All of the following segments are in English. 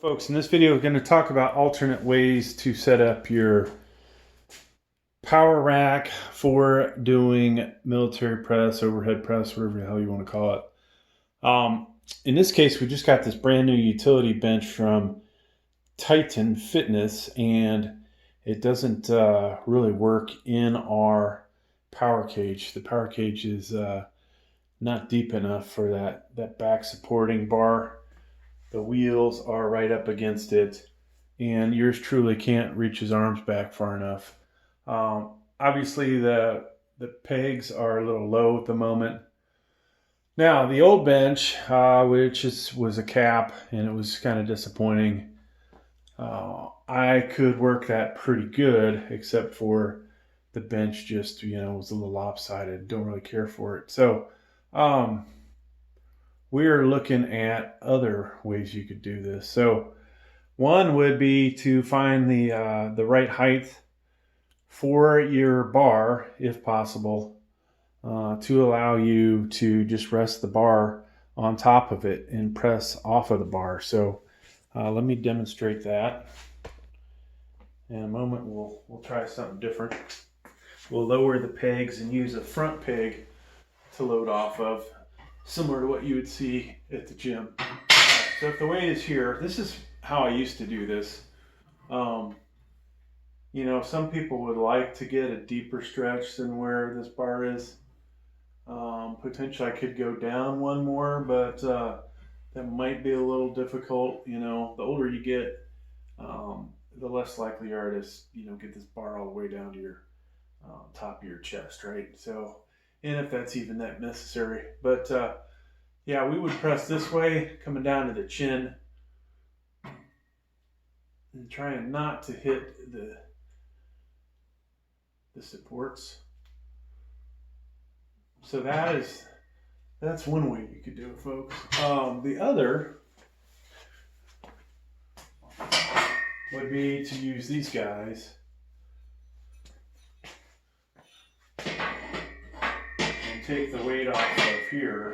Folks, in this video we're going to talk about alternate ways to set up your power rack for doing military press, overhead press, whatever the hell you want to call it. In this case, we just got this brand new utility bench from Titan Fitness, and it doesn't really work in our power cage. The power cage is not deep enough for that back supporting bar. The wheels are right up against it, and yours truly can't reach his arms back far enough. Obviously, the pegs are a little low at the moment. Now, the old bench, which was a cap, and it was kind of disappointing. I could work that pretty good, except for the bench just, was a little lopsided. Don't really care for it. So, we're looking at other ways you could do this. So one would be to find the right height for your bar, if possible, to allow you to just rest the bar on top of it and press off of the bar. So let me demonstrate that. In a moment, we'll try something different. We'll lower the pegs and use a front peg to load off of, similar to what you would see at the gym. Right, so if the weight is here, this is how I used to do this. Some people would like to get a deeper stretch than where this bar is. Potentially I could go down one more, but that might be a little difficult. The older you get, the less likely you are to get this bar all the way down to your top of your chest, right? So, and if that's even that necessary. But yeah, we would press this way, coming down to the chin, and trying not to hit the supports. So that's one way you could do it, folks. The other would be to use these guys and take the weight off of here.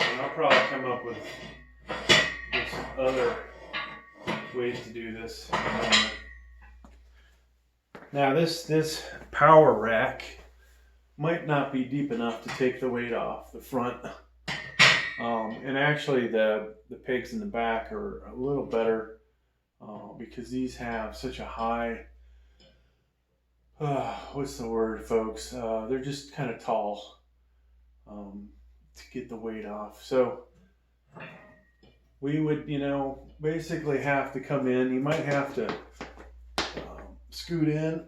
And I'll probably come up with some other ways to do this. Now this power rack might not be deep enough to take the weight off the front. And actually the pegs in the back are a little better because these have such a high, what's the word, folks? They're just kind of tall to get the weight off. So we would, basically have to come in. You might have to scoot in,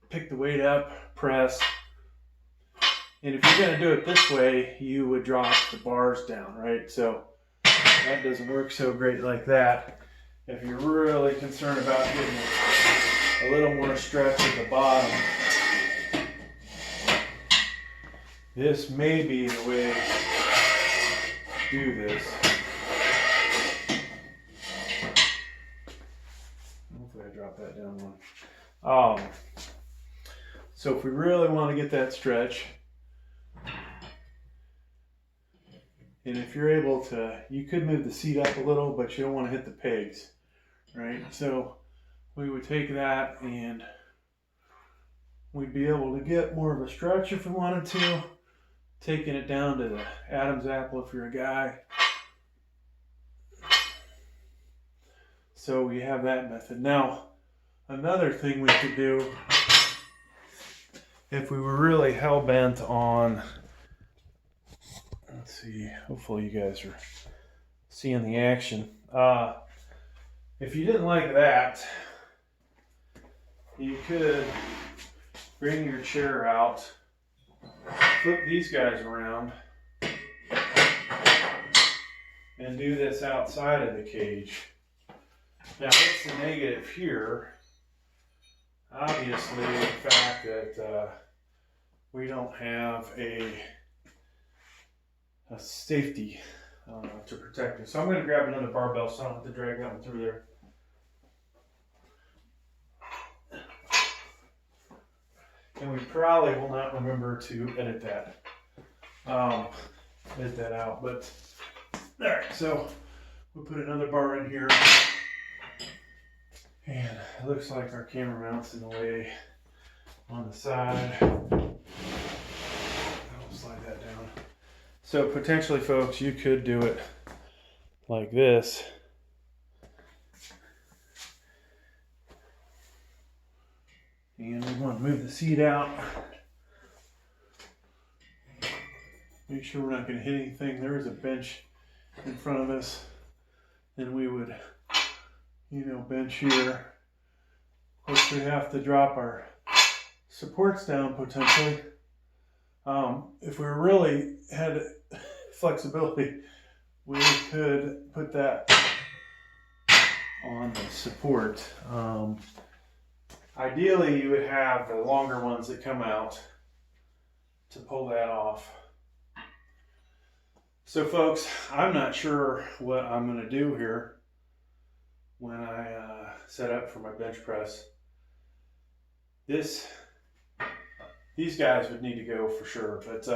pick the weight up, press. And if you're going to do it this way, you would drop the bars down, right? So that doesn't work so great like that. If you're really concerned about getting a little more stretch at the bottom, this may be the way to do this. Hopefully I drop that down one. So if we really want to get that stretch, and if you're able to, you could move the seat up a little, but you don't want to hit the pegs, right? So we would take that and we'd be able to get more of a stretch if we wanted to, taking it down to the Adam's apple if you're a guy. So we have that method. Now, another thing we could do, if we were really hell-bent on, let's see, hopefully you guys are seeing the action. If you didn't like that, you could bring your chair out, flip these guys around, and do this outside of the cage. Now, what's the negative here? Obviously, the fact that we don't have a safety to protect it. So I'm going to grab another barbell so I don't have to drag that one through there. and we probably will not remember to edit that out. But all right, so we'll put another bar in here, and it looks like our camera mount's in the way on the side. I'll slide that down. So potentially, folks, you could do it like this. And we want to move the seat out. Make sure we're not going to hit anything. There is a bench in front of us. And we would, bench here. Of course, we have to drop our supports down potentially. If we really had flexibility, we could put that on the support. Ideally, you would have the longer ones that come out to pull that off. So folks, I'm not sure what I'm going to do here when I set up for my bench press. These guys would need to go for sure, but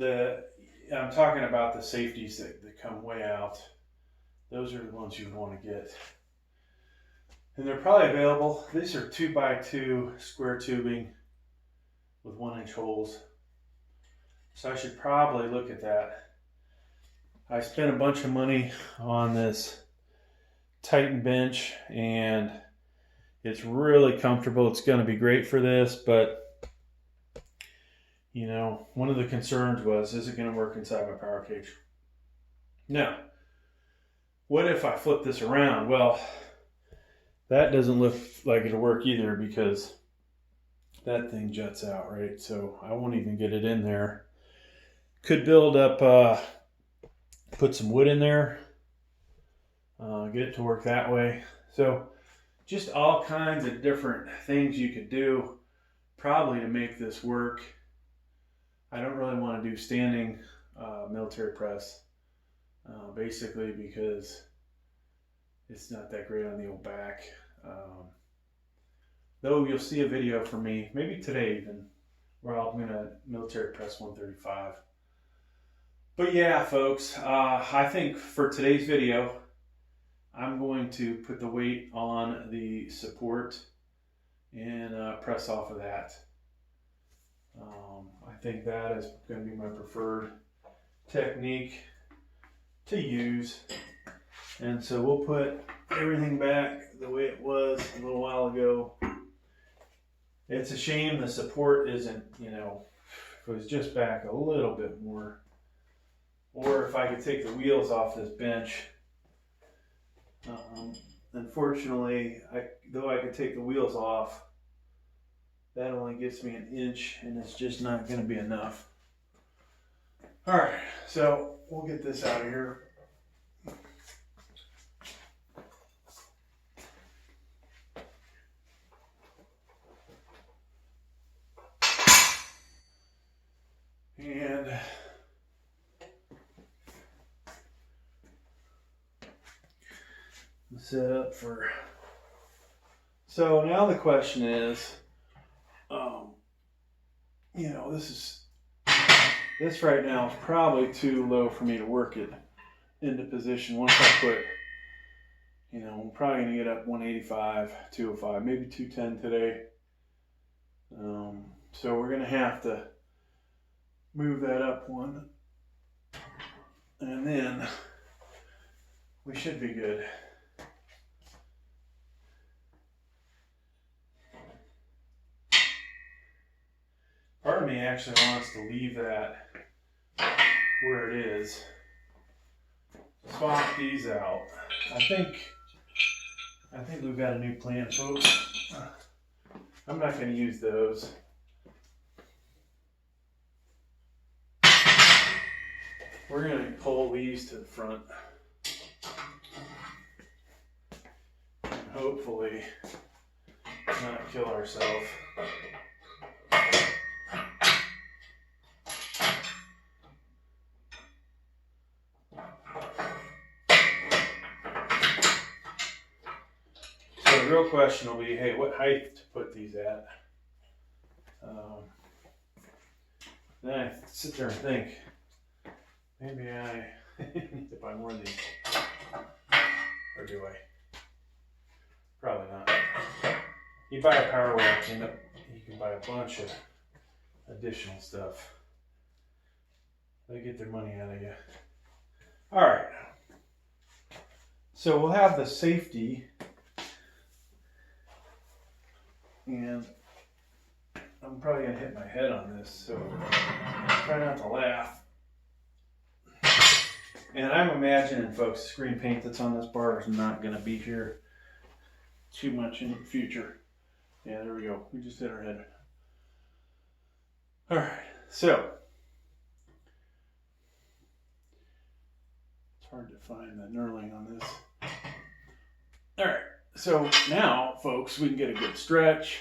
I'm talking about the safeties that come way out. Those are the ones you want to get. And they're probably available. These are 2x2 square tubing with 1-inch holes. So I should probably look at that. I spent a bunch of money on this Titan bench, and it's really comfortable. It's going to be great for this, but one of the concerns was, is it going to work inside my power cage? Now, what if I flip this around? Well, that doesn't look like it'll work either, because that thing juts out, right? So I won't even get it in there. Could build up, put some wood in there, get it to work that way. So just all kinds of different things you could do probably to make this work. I don't really want to do standing military press, basically because it's not that great on the old back. Though you'll see a video from me, maybe today even, where I'm going to military press 135. But yeah, folks, I think for today's video, I'm going to put the weight on the support and press off of that. I think that is going to be my preferred technique to use. And so we'll put everything back the way it was a little while ago. It's a shame the support isn't, if it was just back a little bit more. Or if I could take the wheels off this bench. Unfortunately, though I could take the wheels off, that only gets me 1 inch, and it's just not going to be enough. All right, so we'll get this out of here. And set up for, so now the question is, this right now is probably too low for me to work it into position. Once I put, I'm probably going to get up 185, 205, maybe 210 today. So we're going to have to move that up one, and then we should be good. Part of me actually wants to leave that where it is. Swap these out. I think we've got a new plan, folks. I'm not going to use those. We're going to pull these to the front. And hopefully not kill ourselves. So the real question will be, hey, what height to put these at? Then I sit there and think, maybe I need to buy more of these. Or do I? Probably not. You buy a power rack, and you can buy a bunch of additional stuff. They get their money out of you. All right. So we'll have the safety, and I'm probably gonna hit my head on this, so try not to laugh. And I'm imagining, folks, the screen paint that's on this bar is not gonna be here too much in the future. Yeah, there we go. We just hit our head. All right, so it's hard to find the knurling on this. All right, so now, folks, we can get a good stretch.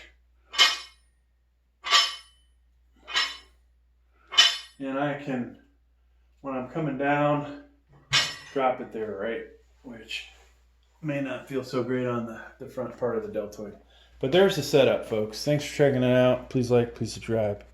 And I can, when I'm coming down, drop it there, right? Which may not feel so great on the front part of the deltoid. But there's the setup, folks. Thanks for checking it out. Please like, please subscribe.